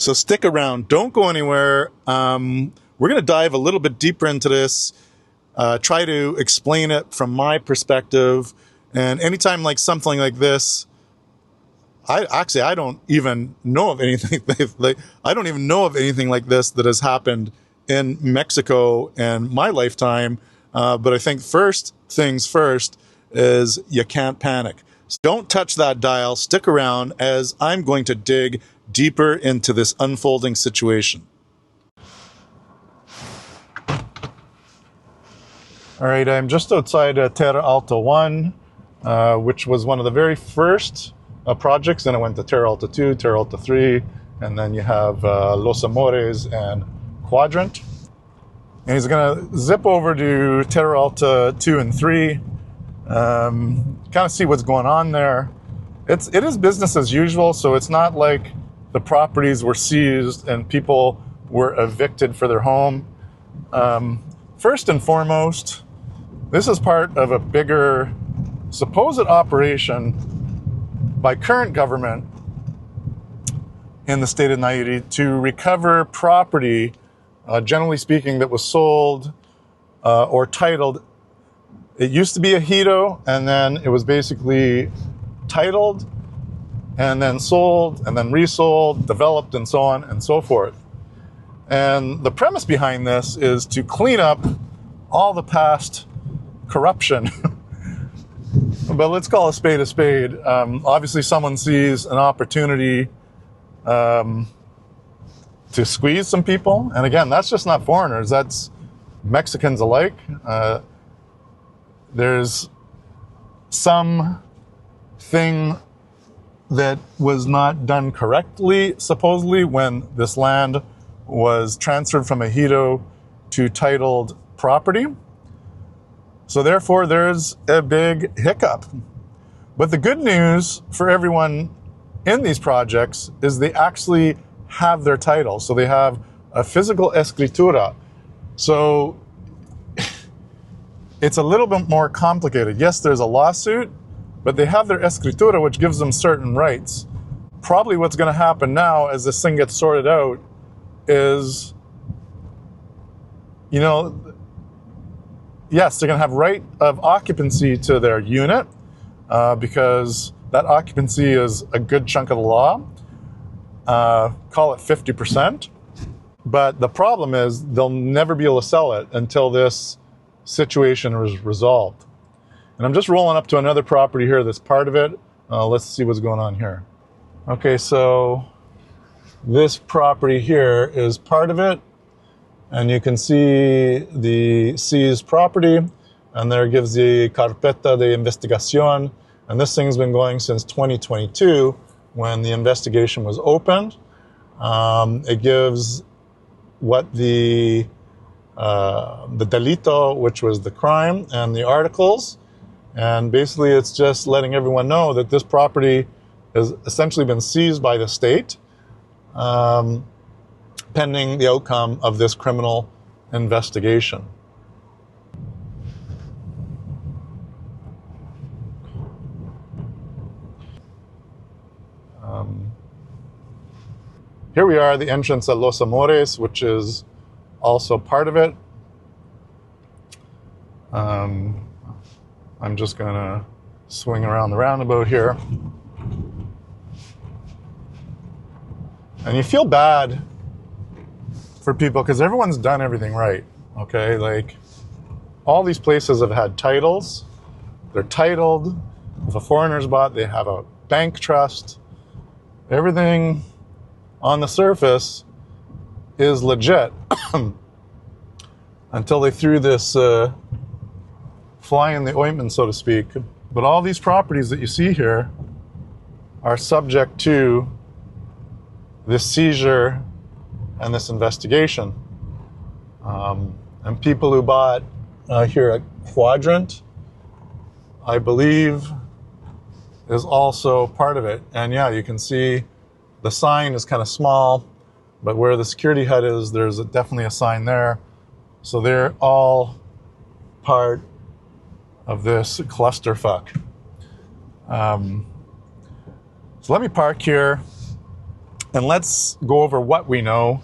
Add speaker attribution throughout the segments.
Speaker 1: So stick around. Don't go anywhere. We're going to dive a little bit deeper into this, try to explain it from my perspective. And anytime like something like this, I don't even know of anything I don't even know of anything like this that has happened in Mexico in my lifetime. But I think first things first is you can't panic. So don't touch that dial. Stick around as I'm going to dig deeper into this unfolding situation. All right, I'm just outside Terralta 1, which was one of the very first projects. Then it went to Terralta 2, Terralta 3, and then you have Los Amores and Quadrant. And he's going to zip over to Terralta 2 and 3, kind of see what's going on there. It is business as usual, so it's not like the properties were seized and people were evicted for their home. First and foremost, this is part of a bigger supposed operation by current government in the state of Nayarit to recover property, generally speaking, that was sold or titled. It used to be a ejido, and then it was basically titled and then sold and then resold, developed, and so on and so forth. And the premise behind this is to clean up all the past corruption. But let's call a spade a spade. Obviously, someone sees an opportunity to squeeze some people. And again, that's just not foreigners. That's Mexicans alike. There's some thing that was not done correctly, supposedly, when this land was transferred from ejido to titled property. So therefore, there's a big hiccup. But the good news for everyone in these projects is they actually have their title. So they have a physical escritura. So it's a little bit more complicated. Yes, there's a lawsuit, but they have their escritura, which gives them certain rights. Probably what's going to happen now as this thing gets sorted out is, yes, they're going to have right of occupancy to their unit because that occupancy is a good chunk of the law. Call it 50%. But the problem is they'll never be able to sell it until this situation is resolved. And I'm just rolling up to another property here that's part of it. Let's see what's going on here. Okay, so this property here is part of it. And you can see the seized property. And there gives the carpeta de investigación. And this thing's been going since 2022 when the investigation was opened. It gives what the delito, which was the crime, and the articles. And basically, it's just letting everyone know that this property has essentially been seized by the state, pending the outcome of this criminal investigation. Here we are, the entrance at Los Amores, which is also part of it. I'm just gonna swing around the roundabout here. And you feel bad for people because everyone's done everything right, okay? Like, all these places have had titles. They're titled. If a foreigner's bought, they have a bank trust. Everything on the surface is legit until they threw this fly in the ointment, so to speak. But all these properties that you see here are subject to this seizure and this investigation. And people who bought here at Quadrant, I believe, is also part of it. And yeah, you can see the sign is kind of small, but where the security hut is, there's definitely a sign there. So they're all part of this clusterfuck. So let me park here And let's go over what we know.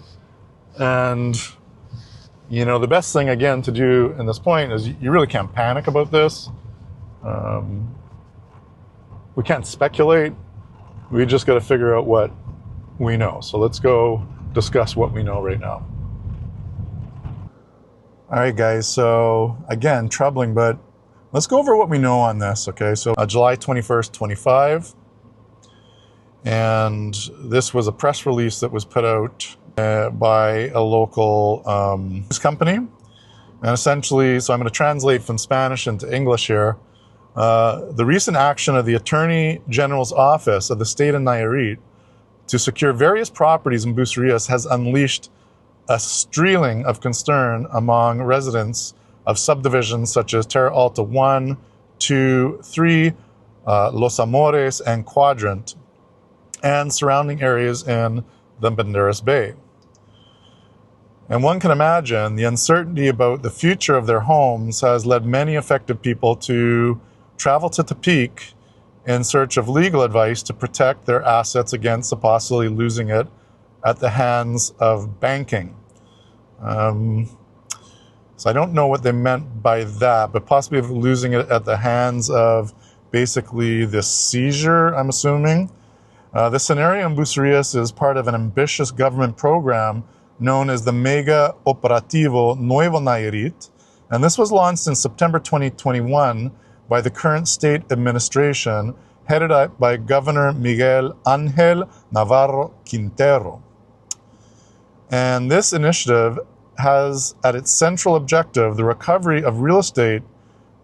Speaker 1: And, you know, the best thing, again, to do in this point is you really can't panic about this. We can't speculate. We just got to figure out what we know. So let's go discuss what we know right now. All right, guys. So again, troubling, but let's go over what we know on this. Okay. So July 21st, 25. And this was a press release that was put out by a local news company. And essentially, so I'm going to translate from Spanish into English here. The recent action of the Attorney General's Office of the State of Nayarit to secure various properties in Bucerías has unleashed a streeling of concern among residents of subdivisions such as Terralta 1, 2, 3, Los Amores, and Quadrant, and surrounding areas in the Banderas Bay. And one can imagine the uncertainty about the future of their homes has led many affected people to travel to Tepic in search of legal advice to protect their assets against the possibility of losing it at the hands of banking. So I don't know what they meant by that, but possibly of losing it at the hands of basically this seizure, I'm assuming. This scenario in Bucerías is part of an ambitious government program known as the Mega Operativo Nuevo Nayarit, and this was launched in September 2021 by the current state administration, headed up by Governor Miguel Ángel Navarro Quintero. And this initiative has at its central objective the recovery of real estate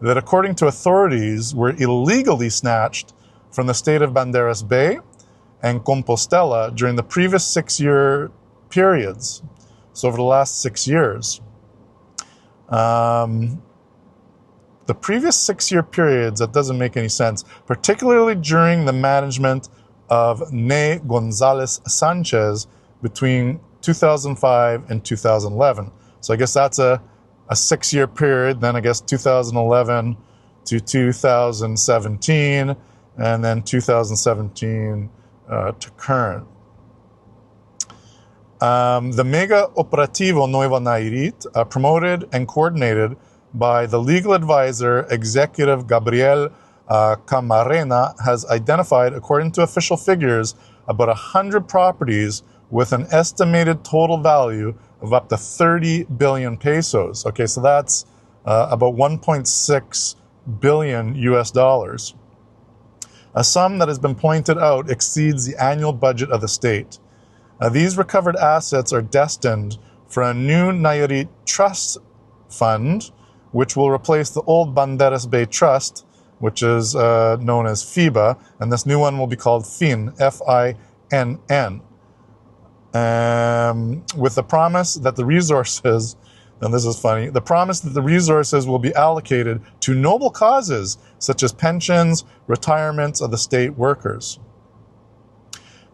Speaker 1: that, according to authorities, were illegally snatched from the state of Banderas Bay and Compostela during the previous 6-year periods. So over the last 6 years. The previous 6-year periods, that doesn't make any sense, particularly during the management of Ne Gonzalez Sanchez between 2005 and 2011. So I guess that's a 6-year period. Then I guess 2011 to 2017, and then 2017 to current. The Mega Operativo Nuevo Nayarit, promoted and coordinated by the legal advisor, Executive Gabriel Camarena, has identified, according to official figures, about 100 properties with an estimated total value of up to 30 billion pesos. Okay, so that's about 1.6 billion US dollars. A sum that has been pointed out exceeds the annual budget of the state. These recovered assets are destined for a new Nayarit Trust Fund, which will replace the old Banderas Bay Trust, which is known as FIBA, and this new one will be called FIN, F-I-N-N. With the promise that the resources, and this is funny, the promise that the resources will be allocated to noble causes such as pensions, retirements of the state workers.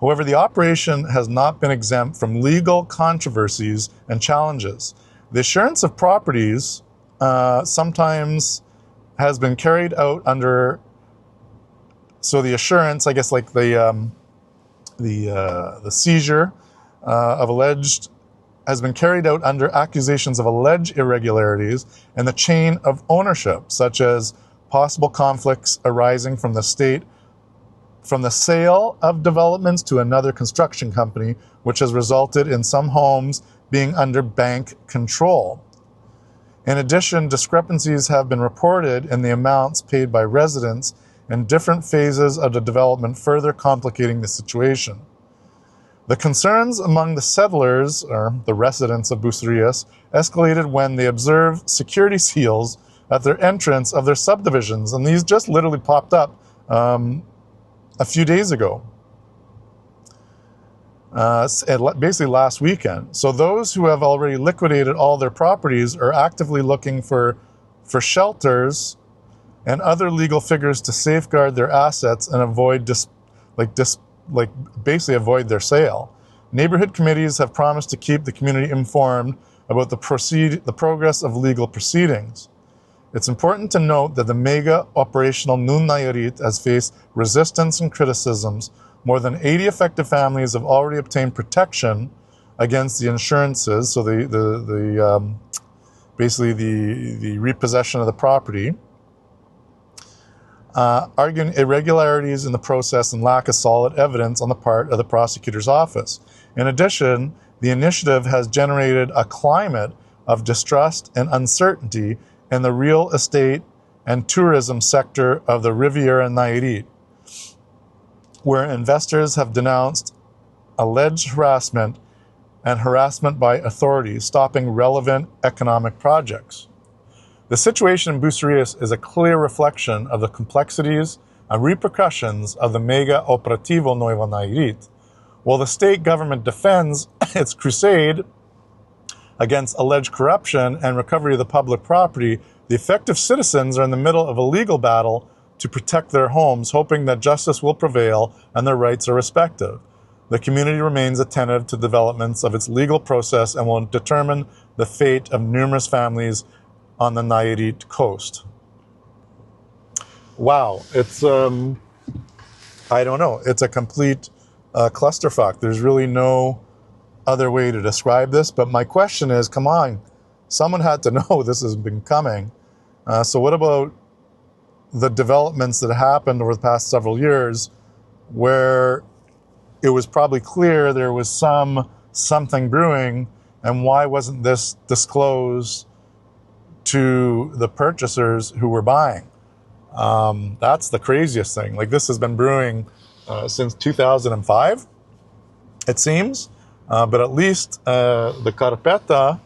Speaker 1: However, the operation has not been exempt from legal controversies and challenges. The assurance of properties sometimes has been carried out under, so the assurance, I guess, like the seizure of alleged, has been carried out under accusations of alleged irregularities in the chain of ownership, such as possible conflicts arising from the state, from the sale of developments to another construction company, which has resulted in some homes being under bank control. In addition, discrepancies have been reported in the amounts paid by residents in different phases of the development, further complicating the situation. The concerns among the settlers, or the residents of Bucerías, escalated when they observed security seals at their entrance of their subdivisions, and these just literally popped up a few days ago, basically last weekend. So those who have already liquidated all their properties are actively looking for shelters and other legal figures to safeguard their assets and avoid basically avoid their sale. Neighborhood committees have promised to keep the community informed about the progress of legal proceedings. It's important to note that the mega operational Nuevo Nayarit has faced resistance and criticisms. More than 80 affected families have already obtained protection against the insurances, so basically the repossession of the property, arguing irregularities in the process and lack of solid evidence on the part of the prosecutor's office. In addition, the initiative has generated a climate of distrust and uncertainty in the real estate and tourism sector of the Riviera Nayarit, where investors have denounced alleged harassment and harassment by authorities, stopping relevant economic projects. The situation in Bucerías is a clear reflection of the complexities and repercussions of the mega Operativo Nuevo Nayarit. While the state government defends its crusade against alleged corruption and recovery of the public property, the affected citizens are in the middle of a legal battle to protect their homes, hoping that justice will prevail and their rights are respected. The community remains attentive to developments of its legal process and will determine the fate of numerous families on the Nayarit coast. Wow, it's, I don't know, it's a complete clusterfuck. There's really no other way to describe this, but my question is, come on, someone had to know this has been coming. So what about the developments that happened over the past several years where it was probably clear there was something brewing, and why wasn't this disclosed to the purchasers who were buying? That's the craziest thing. Like, this has been brewing since 2005, it seems, but at least the carpeta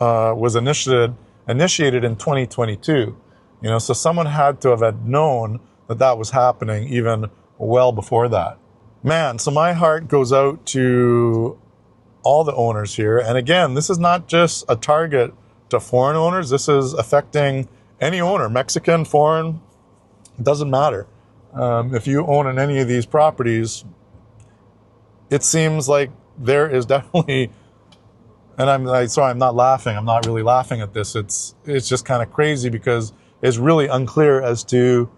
Speaker 1: was initiated in 2022. You know, so someone had to have had known that that was happening even well before that. Man, so my heart goes out to all the owners here. And again, this is not just a target to foreign owners. This is affecting any owner, Mexican, foreign, it doesn't matter. If you own in any of these properties, it seems like there is definitely, and I'm not laughing. I'm not really laughing at this. It's just kind of crazy because it's really unclear as to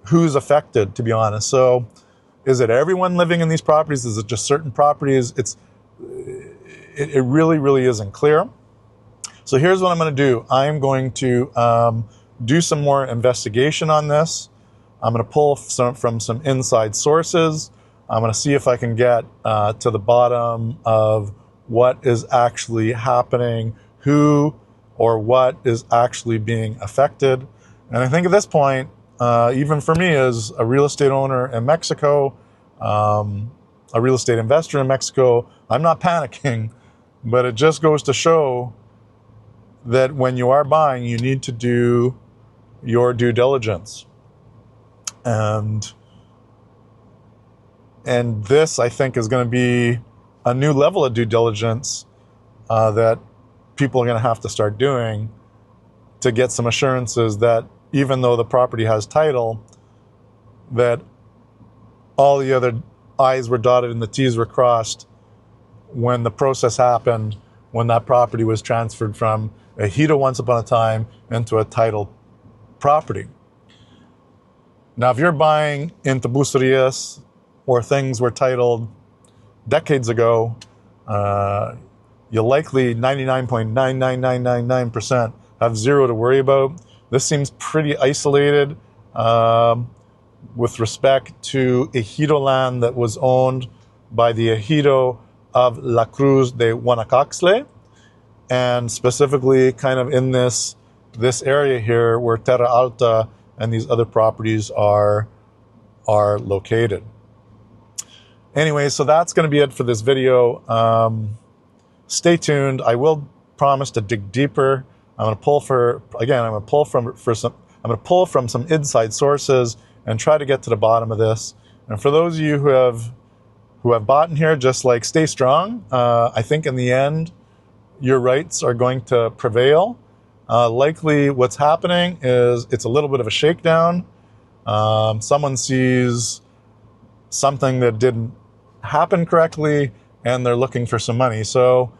Speaker 1: who's affected, to be honest. So is it everyone living in these properties? Is it just certain properties? It really, really isn't clear. So here's what I'm going to do. I'm going to do some more investigation on this. I'm going to pull from some inside sources. I'm going to see if I can get to the bottom of what is actually happening, who or what is actually being affected. And I think at this point, even for me as a real estate owner in Mexico, a real estate investor in Mexico, I'm not panicking, but it just goes to show that when you are buying, you need to do your due diligence. And this, I think, is going to be a new level of due diligence that people are going to have to start doing to get some assurances that even though the property has title, that all the other I's were dotted and the T's were crossed when the process happened, when that property was transferred from a ejido once upon a time into a titled property. Now, if you're buying into Bucerías where things were titled decades ago, you likely 99.99999% have zero to worry about. This seems pretty isolated with respect to ejido land that was owned by the ejido of La Cruz de Guanacaxtle, and specifically kind of in this area here where Terralta and these other properties are located. Anyway, so that's going to be it for this video. Stay tuned. I will promise to dig deeper. I'm going to pull from some inside sources and try to get to the bottom of this. And for those of you who have bought in here, just like stay strong. I think in the end, your rights are going to prevail. Likely what's happening is it's a little bit of a shakedown. Someone sees something that didn't happen correctly and they're looking for some money. So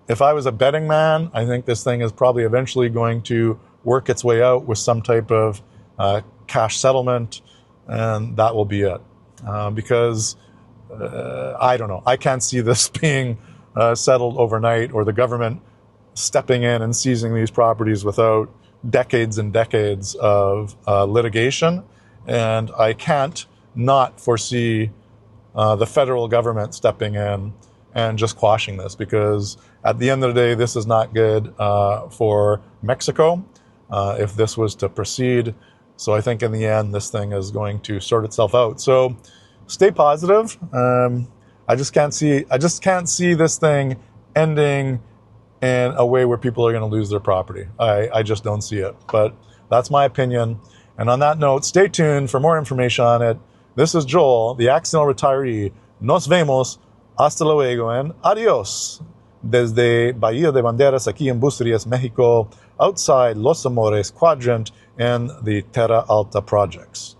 Speaker 1: if I was a betting man, I think this thing is probably eventually going to work its way out with some type of cash settlement, and that will be it. Because I don't know, I can't see this being settled overnight, or the government stepping in and seizing these properties without decades and decades of litigation. And I can't not foresee the federal government stepping in and just quashing this, because at the end of the day, this is not good for Mexico if this was to proceed. So I think in the end, this thing is going to sort itself out. So stay positive. I just can't see this thing ending in a way where people are going to lose their property. I just don't see it. But that's my opinion. And on that note, stay tuned for more information on it. This is Joel, the accidental retiree. Nos vemos. Hasta luego and adios. Desde Bahía de Banderas, aquí en Bucerías, Mexico, outside Los Amores quadrant and the Terralta projects.